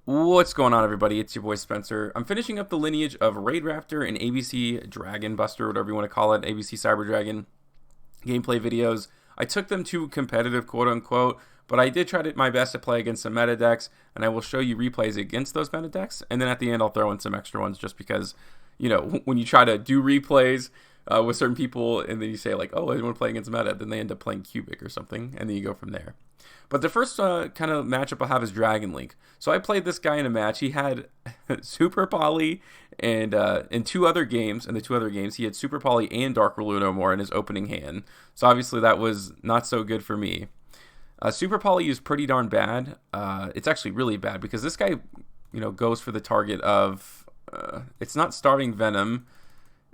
What's going on, everybody? It's your boy Spencer. I'm finishing up the lineage of Raidraptor and ABC Dragon Buster, whatever you want to call it, ABC Cyber Dragon gameplay videos. I took them to competitive, quote unquote, but I did try my best to play against some meta decks, and I will show you replays against those meta decks, and then at the end I'll throw in some extra ones just because, when you try to do replays with certain people, and then you say like, oh, I want to play against meta, then they end up playing Cubic or something, and then you go from there. But the first kind of matchup I'll have is Dragon Link. So I played this guy in a match. He had Super Poly and in two other games. In the two other games, he had Super Poly and Dark Ruler No More in his opening hand. So obviously that was not so good for me. Super Poly is pretty darn bad. It's actually really bad because this guy, goes for the target of. It's not Starving Venom.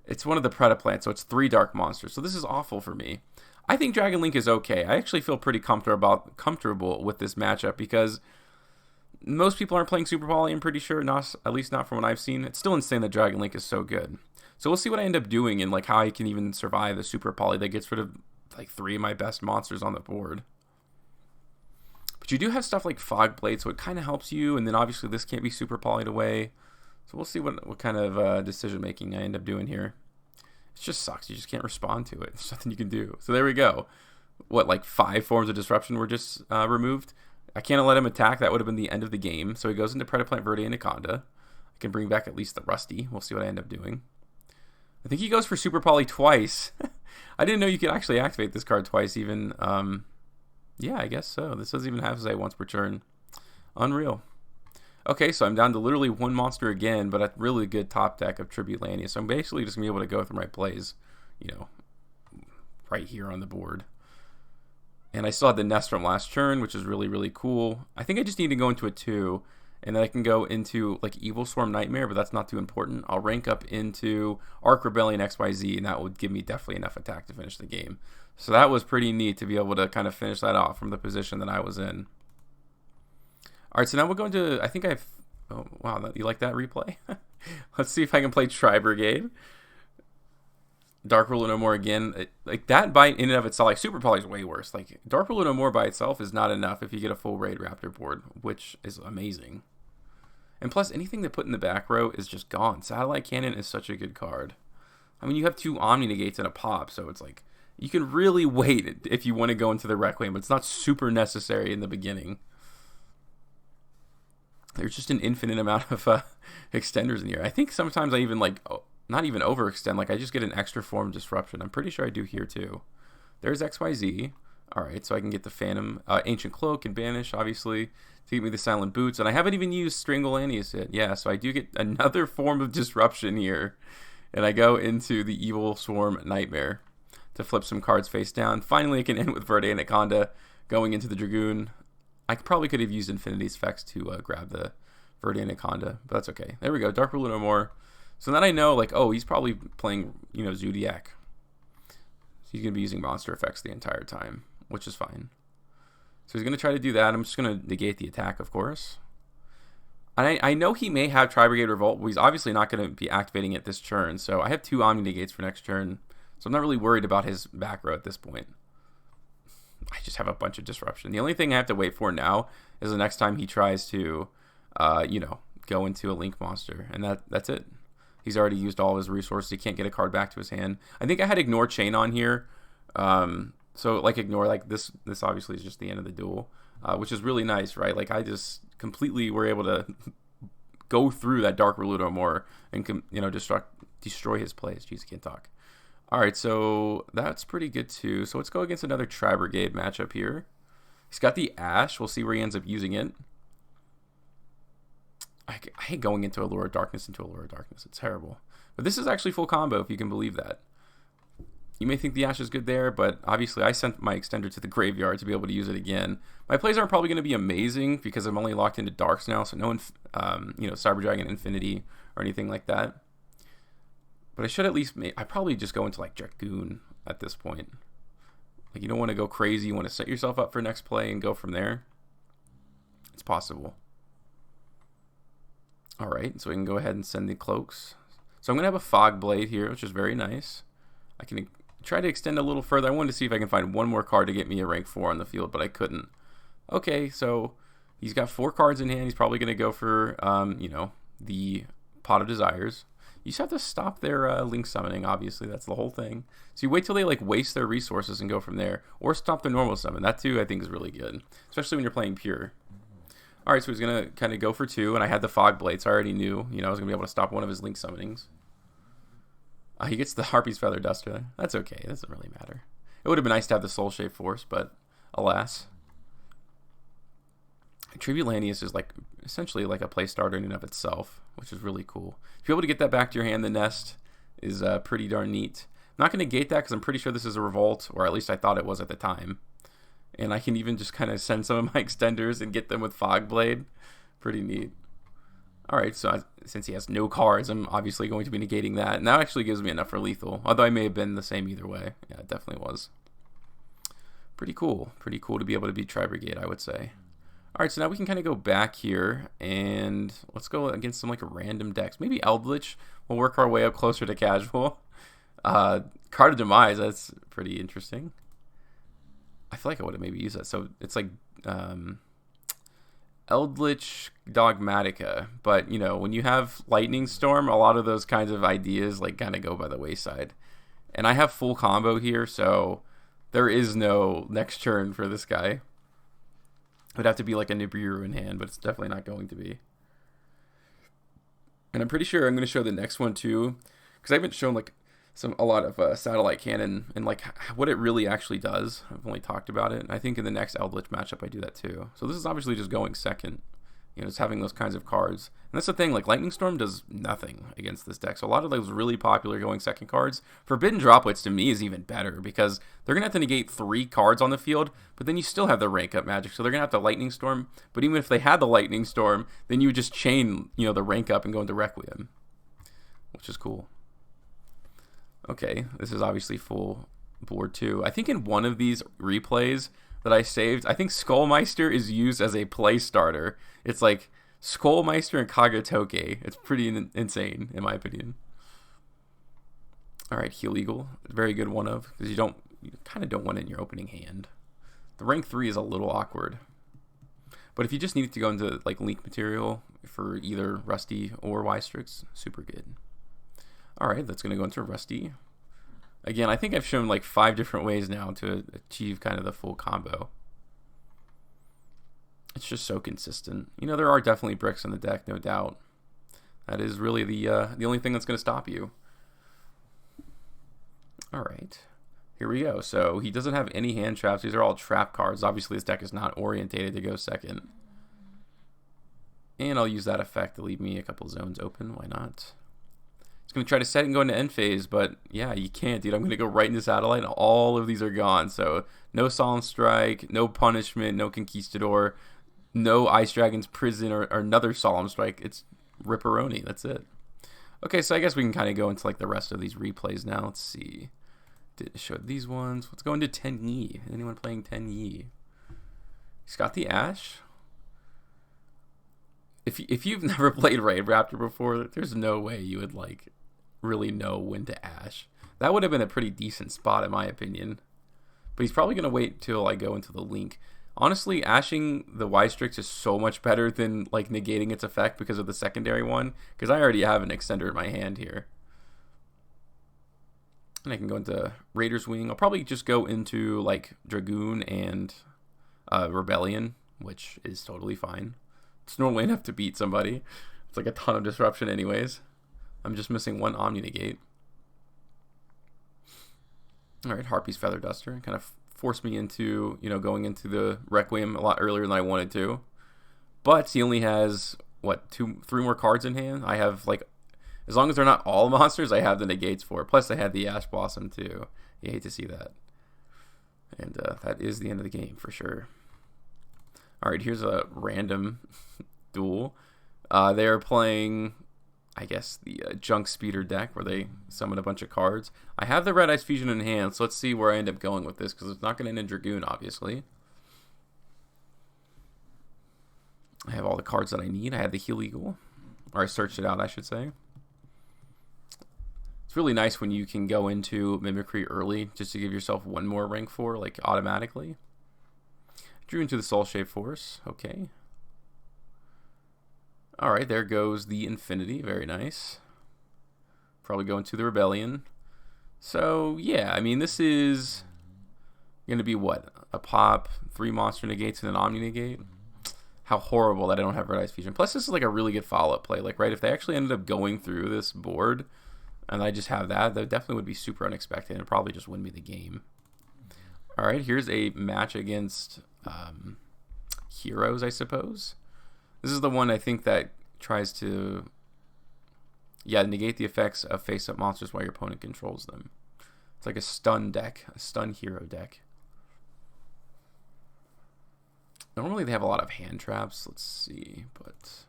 It's one of the Predaplants, so it's 3 Dark Monsters. So this is awful for me. I think Dragon Link is okay. I actually feel pretty comfortable with this matchup because most people aren't playing Super Poly, I'm pretty sure, at least not from what I've seen. It's still insane that Dragon Link is so good. So we'll see what I end up doing and like how I can even survive a Super Poly that gets rid of like 3 of my best monsters on the board. But you do have stuff like Fog Blade, so it kind of helps you, and then obviously this can't be Super Poly'd away. So we'll see what kind of decision making I end up doing here. It just sucks. You just can't respond to it. There's nothing you can do. So there we go. What, like 5 forms of disruption were just removed? I can't let him attack. That would have been the end of the game. So he goes into Predaplant, Verde, Anaconda. I can bring back at least the Rusty. We'll see what I end up doing. I think he goes for Super Poly twice. I didn't know you could actually activate this card twice even. Yeah, I guess so. This doesn't even have to say once per turn. Unreal. Okay, so I'm down to literally 1 monster again, but a really good top deck of Tribute Lania. So I'm basically just going to be able to go through my plays, right here on the board. And I still had the Nest from last turn, which is really, really cool. I think I just need to go into a 2, and then I can go into like Evil Swarm Nightmare, but that's not too important. I'll rank up into Arc Rebellion XYZ, and that would give me definitely enough attack to finish the game. So that was pretty neat to be able to kind of finish that off from the position that I was in. Alright, so now we're going to, I think I've, oh, wow, you like that replay? Let's see if I can play Tri-Brigade. Dark Ruler No More again. Like, that by in and of itself, like, Super Poly is way worse. Like, Dark Ruler No More by itself is not enough if you get a full Raidraptor board, which is amazing. And plus, anything they put in the back row is just gone. Satellite Cannon is such a good card. I mean, you have 2 Omni Negates and a pop, so it's like, you can really wait if you want to go into the Requiem, but it's not super necessary in the beginning. There's just an infinite amount of extenders in here. I think sometimes I even not even overextend. Like I just get an extra form of disruption. I'm pretty sure I do here too. There's XYZ. All right, so I can get the Phantom, Ancient Cloak and Banish, obviously, to give me the Silent Boots. And I haven't even used Strangle Lanius yet. Yeah, so I do get another form of disruption here. And I go into the Evil Swarm Nightmare to flip some cards face down. Finally, I can end with Verde Anaconda going into the Dragoon. I probably could have used Infinity's Effects to grab the Verde Anaconda, but that's okay. There we go, Dark Ruler No More. So then I know, like, oh, he's probably playing, Zodiac. So he's going to be using monster effects the entire time, which is fine. So he's going to try to do that. I'm just going to negate the attack, of course. And I know he may have Tri-Brigade Revolt, but he's obviously not going to be activating it this turn. So I have 2 Omni Negates for next turn. So I'm not really worried about his back row at this point. I just have a bunch of disruption. The only thing I have to wait for now is the next time he tries to, go into a Link monster. And that's it. He's already used all of his resources. He can't get a card back to his hand. I think I had Ignore Chain on here. So, like, Ignore, like, this obviously is just the end of the duel, which is really nice, right? Like, I just completely were able to go through that Dark Ruler No More and, destroy his plays. Jeez, I can't talk. Alright, so that's pretty good too. So let's go against another Tri-Brigade matchup here. He's got the Ash. We'll see where he ends up using it. I hate going into Allure of Darkness into Allure of Darkness. It's terrible. But this is actually full combo, if you can believe that. You may think the Ash is good there, but obviously I sent my Extender to the graveyard to be able to use it again. My plays aren't probably going to be amazing because I'm only locked into Darks now, so no Cyber Dragon Infinity or anything like that. But I should at least I probably just go into like Dragoon at this point. Like you don't want to go crazy. You want to set yourself up for next play and go from there. It's possible. All right, so we can go ahead and send the cloaks. So I'm going to have a Fog Blade here, which is very nice. I can try to extend a little further. I wanted to see if I can find one more card to get me a rank 4 on the field, but I couldn't. Okay, so He's got 4 cards in hand. He's probably going to go for, you know, the Pot of Desires. You just have to stop their link summoning, obviously. That's the whole thing. So you wait till they like waste their resources and go from there. Or stop the normal summon. That too, I think, is really good. Especially when you're playing pure. Alright, so he's going to kind of go for 2. And I had the Fog Blade, so I already knew, you know, I was going to be able to stop one of his link summonings. He gets the Harpy's Feather Duster. That's okay. It doesn't really matter. It would have been nice to have the Soul Shape Force, but alas. Tribute Lanius is like essentially like a play starter in and of itself, which is really cool. If you're able to get that back to your hand, the Nest is pretty darn neat. I'm not going to gate that because I'm pretty sure this is a Revolt, or at least I thought it was at the time. And I can even just kind of send some of my extenders and get them with Fog Blade. Pretty neat. Alright, so since he has no cards, I'm obviously going to be negating that. And that actually gives me enough for lethal. Although I may have been the same either way. Yeah, it definitely was. Pretty cool. Pretty cool to be able to beat Tri-Brigade, I would say. Alright, so now we can kind of go back here. And let's go against some like random decks. Maybe Eldlich. We'll work our way up closer to casual. Card of Demise, that's pretty interesting. I feel like I would have maybe used that. So it's like... Eldlich Dogmatica, but you know, when you have Lightning Storm, a lot of those kinds of ideas like kind of go by the wayside. And I have full combo here, so there is no next turn for this guy. It would have to be like a Nibiru in hand, but it's definitely not going to be. And I'm pretty sure I'm going to show the next one too, because I haven't shown like a lot of satellite cannon and like what it really actually does. I've only talked about it. I think in the next Eldlich matchup I do that too. So this is obviously just going second, you know, just having those kinds of cards. And that's the thing, like Lightning Storm does nothing against this deck. So a lot of those really popular going second cards, Forbidden Droplets to me is even better because they're gonna have to negate 3 cards on the field, but then you still have the rank up magic. So they're gonna have the Lightning Storm, but even if they had the Lightning Storm, then you would just chain, you know, the rank up and go into Requiem, which is cool. Okay, this is obviously full board too. I think in one of these replays that I saved, I think Skullmeister is used as a play starter. It's like Skullmeister and Kagatoke. It's pretty insane, in my opinion. Alright, Heal Eagle. Very good one of, because you kind of don't want it in your opening hand. The rank 3 is a little awkward. But if you just need to go into like link material for either Rusty or Y-Strix, super good. Alright, that's going to go into Rusty. Again, I think I've shown like 5 different ways now to achieve kind of the full combo. It's just so consistent. You know, there are definitely bricks in the deck, no doubt. That is really the only thing that's going to stop you. Alright, here we go. So he doesn't have any hand traps. These are all trap cards. Obviously, this deck is not orientated to go second. And I'll use that effect to leave me a couple zones open. Why not? Going to try to set it and go into end phase, but yeah, you can't, dude. I'm going to go right into Satellite, and all of these are gone. So no Solemn Strike, no Punishment, no Conquistador, no Ice Dragon's Prison, or another Solemn Strike. It's Ripperoni. That's it. Okay, so I guess we can kind of go into like the rest of these replays now. Let's see. Didn't show these ones. Let's go into Tenyi. Anyone playing Tenyi? He's got the Ash. If you've never played Raidraptor before, there's no way you would like really know when to Ash. That would have been a pretty decent spot in my opinion. But he's probably going to wait till I go into the link. Honestly, ashing the Y-Strix is so much better than like negating its effect because of the secondary one. Because I already have an extender in my hand here. And I can go into Raider's Wing. I'll probably just go into like Dragoon and Rebellion, which is totally fine. It's normally enough to beat somebody. It's like a ton of disruption anyways. I'm just missing one Omni Negate. Alright, Harpy's Feather Duster. Kind of forced me into, you know, going into the Requiem a lot earlier than I wanted to. But he only has, what, 3 more cards in hand? I have, like, as long as they're not all monsters, I have the negates for. Plus, I had the Ash Blossom, too. You hate to see that. And that is the end of the game, for sure. Alright, here's a random duel. They're playing, I guess, the Junk Speeder deck where they summon a bunch of cards. I have the Red Ice Fusion in hand, so let's see where I end up going with this, because it's not going to end in Dragoon, obviously. I have all the cards that I need. I had the Heal Eagle, or I searched it out, I should say. It's really nice when you can go into Mimicry early, just to give yourself one more rank 4, like, automatically. Drew into the Soul Shape Force. Okay. Alright, there goes the Infinity. Very nice. Probably going to the Rebellion. So, yeah, I mean, this is going to be what? A pop, 3 monster negates, and an Omni negate? How horrible that I don't have Red Eyes Fusion. Plus, this is like a really good follow-up play. Like, right, if they actually ended up going through this board, and I just have that definitely would be super unexpected and probably just win me the game. Alright, here's a match against Heroes, I suppose. This is the one I think that tries to, negate the effects of face-up monsters while your opponent controls them. It's like a stun deck, a stun hero deck. Normally they have a lot of hand traps. Let's see, but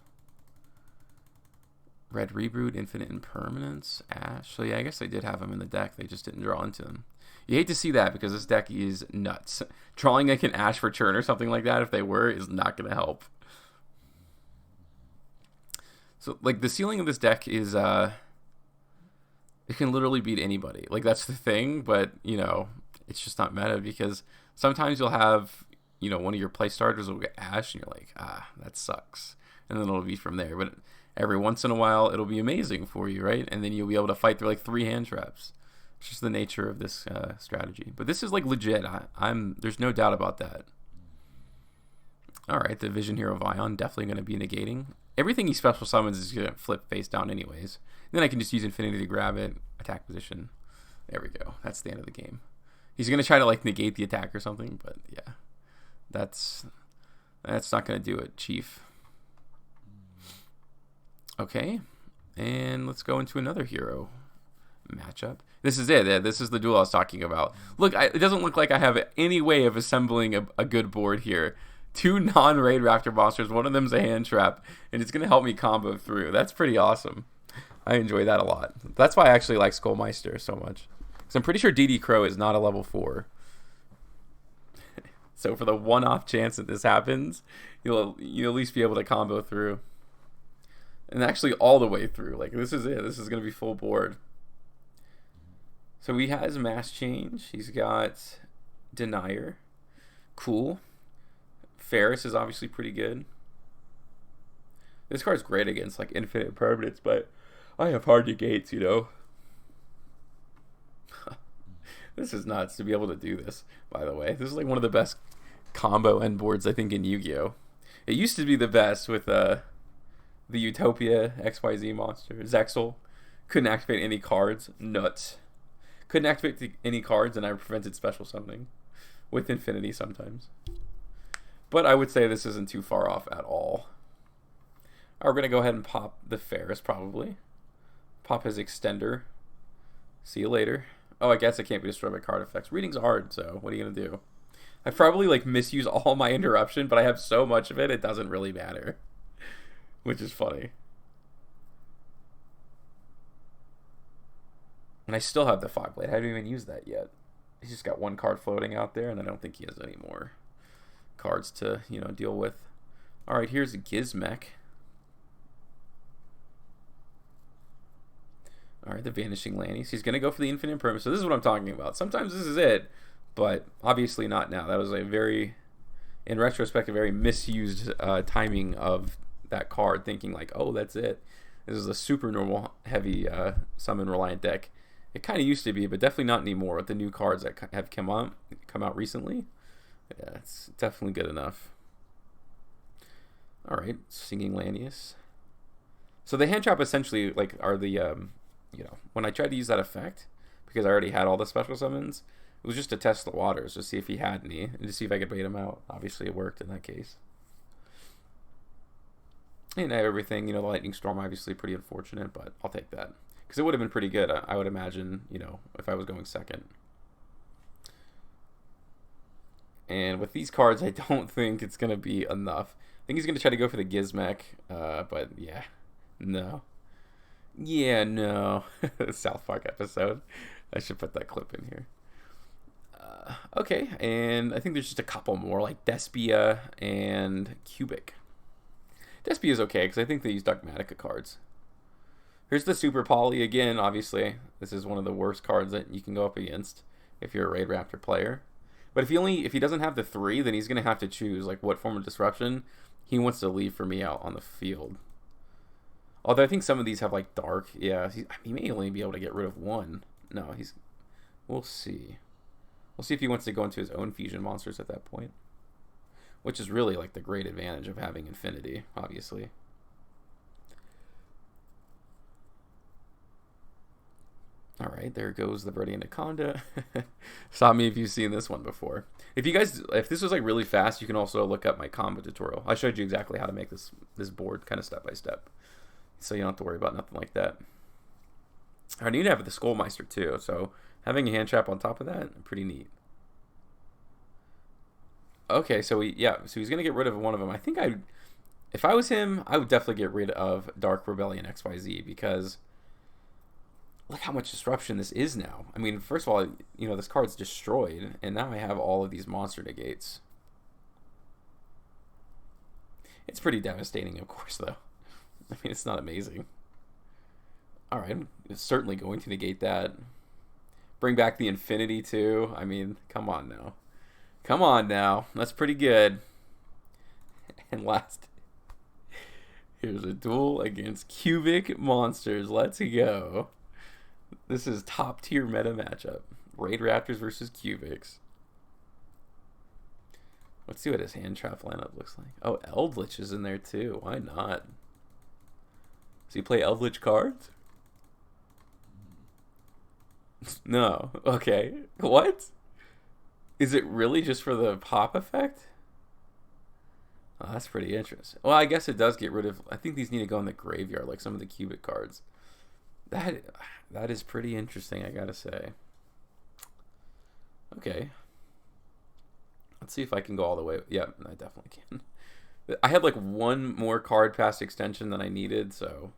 Red Reboot, Infinite Impermanence, Ash. So yeah, I guess they did have them in the deck. They just didn't draw into them. You hate to see that because this deck is nuts. Drawing like an Ash for turn or something like that, if they were, is not going to help. So, like, the ceiling of this deck is, it can literally beat anybody. Like, that's the thing, but, you know, it's just not meta because sometimes you'll have, you know, one of your play starters will get Ash, and you're like, that sucks. And then it'll be from there. But every once in a while, it'll be amazing for you, right? And then you'll be able to fight through, like, 3 hand traps. It's just the nature of this strategy. But this is, like, legit. There's no doubt about that. All right, the Vision Hero Vion definitely going to be negating. Everything he special summons is going to flip face down anyways. And then I can just use Infinity to grab it, attack position. There we go. That's the end of the game. He's going to try to like negate the attack or something, but yeah. That's not going to do it, Chief. Okay. And let's go into another hero matchup. This is it. This is the duel I was talking about. Look, it doesn't look like I have any way of assembling a good board here. 2 non-Raidraptor monsters, one of them's a hand trap, and it's going to help me combo through. That's pretty awesome. I enjoy that a lot. That's why I actually like Skullmeister so much. Because I'm pretty sure DD Crow is not a level 4. So for the one-off chance that this happens, you'll at least be able to combo through. And actually all the way through. Like, this is it. This is going to be full board. So he has Mass Change. He's got Denier. Cool. Ferris is obviously pretty good. This card's great against like infinite permanents, but I have hard negates, you know. This is nuts to be able to do this, by the way. This is like one of the best combo end boards I think in Yu-Gi-Oh! It used to be the best with the Utopia XYZ monster. Zexal. Couldn't activate any cards. Nuts. Couldn't activate any cards and I prevented special summoning. With Infinity sometimes. But I would say this isn't too far off at all. We're going to go ahead and pop the Ferris, probably. Pop his Extender. See you later. Oh, I guess it can't be destroyed by card effects. Reading's hard, so what are you going to do? I probably, like, misuse all my interruption, but I have so much of it, it doesn't really matter. Which is funny. And I still have the Fog Blade. I haven't even used that yet. He's just got 1 card floating out there, and I don't think he has any more cards to, you know, deal with. All right, here's a Gizmek. All right, the Vanishing Lannies. He's going to go for the Infinite Impermanence. So this is what I'm talking about. Sometimes this is it, but obviously not now. That was a very, in retrospect, a very misused timing of that card, thinking like, oh, that's it. This is a super normal heavy summon reliant deck. It kind of used to be, but definitely not anymore with the new cards that have come out recently. Yeah, it's definitely good enough. All right, Singing Lanius. So the hand trap essentially like are the you know, when I tried to use that effect because I already had all the special summons, it was just to test the waters to see if he had any and to see if I could bait him out. Obviously, it worked in that case. And everything, you know, the Lightning Storm obviously pretty unfortunate, but I'll take that because it would have been pretty good. I would imagine, you know, if I was going second. And with these cards, I don't think it's going to be enough. I think he's going to try to go for the Gizmek, but yeah, no. Yeah, no. South Park episode. I should put that clip in here. Okay, and I think there's just a couple more, like Despia and Cubic. Despia is okay, because I think they use Dogmatica cards. Here's the Super Poly again, obviously. This is one of the worst cards that you can go up against if you're a Raidraptor player. But if he doesn't have the 3, then he's going to have to choose like what form of disruption he wants to leave for me out on the field. Although I think some of these have like dark. Yeah, he may only be able to get rid of one. No, he's. We'll see. We'll see if he wants to go into his own fusion monsters at that point. Which is really like the great advantage of having infinity, obviously. Alright, there goes the Viridian Anaconda. Stop me if you've seen this one before. If this was like really fast, you can also look up my combo tutorial. I showed you exactly how to make this board kind of step by step. So you don't have to worry about nothing like that. I need to have the Skullmeister too, so having a hand trap on top of that, pretty neat. Okay, so he's gonna get rid of one of them. I think if I was him, I would definitely get rid of Dark Rebellion XYZ because look how much disruption this is now. I mean, first of all, you know, this card's destroyed, and now I have all of these monster negates. It's pretty devastating, of course, though. I mean, it's not amazing. Alright, it's certainly going to negate that. Bring back the infinity, too. I mean, come on now. Come on now. That's pretty good. And last, here's a duel against cubic monsters. Let's go. This is top tier meta matchup. Raidraptors versus cubics. Let's see what his hand trap lineup looks like. Oh, Eldlich is in there too. Why not? Does he play Eldlich cards? No. Okay. What? Is it really just for the pop effect? Oh, that's pretty interesting. Well, I guess it does get rid of... I think these need to go in the graveyard, like some of the cubic cards. That is pretty interesting, I gotta say. Okay. Let's see if I can go all the way. Yeah, I definitely can. I had like one more card past extension than I needed, so...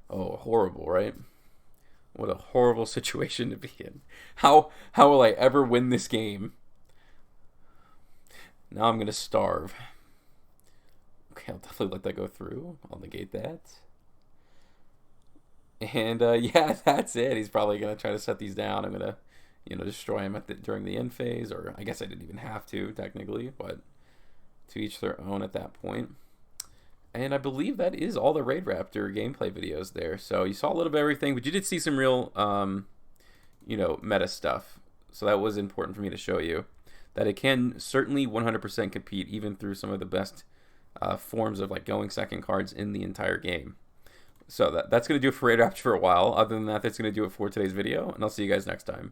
Oh, horrible, right? What a horrible situation to be in. How will I ever win this game? Now I'm gonna starve. Okay, I'll definitely let that go through. I'll negate that. And yeah, that's it. He's probably gonna try to set these down. I'm gonna, destroy him during the end phase, or I guess I didn't even have to technically, but to each their own at that point. And I believe that is all the Raidraptor gameplay videos there. So you saw a little bit of everything, but you did see some real, meta stuff. So that was important for me to show you that it can certainly 100% compete even through some of the best forms of like going second cards in the entire game. So that's going to do it for Raidraptor for a while. Other than that, that's going to do it for today's video, and I'll see you guys next time.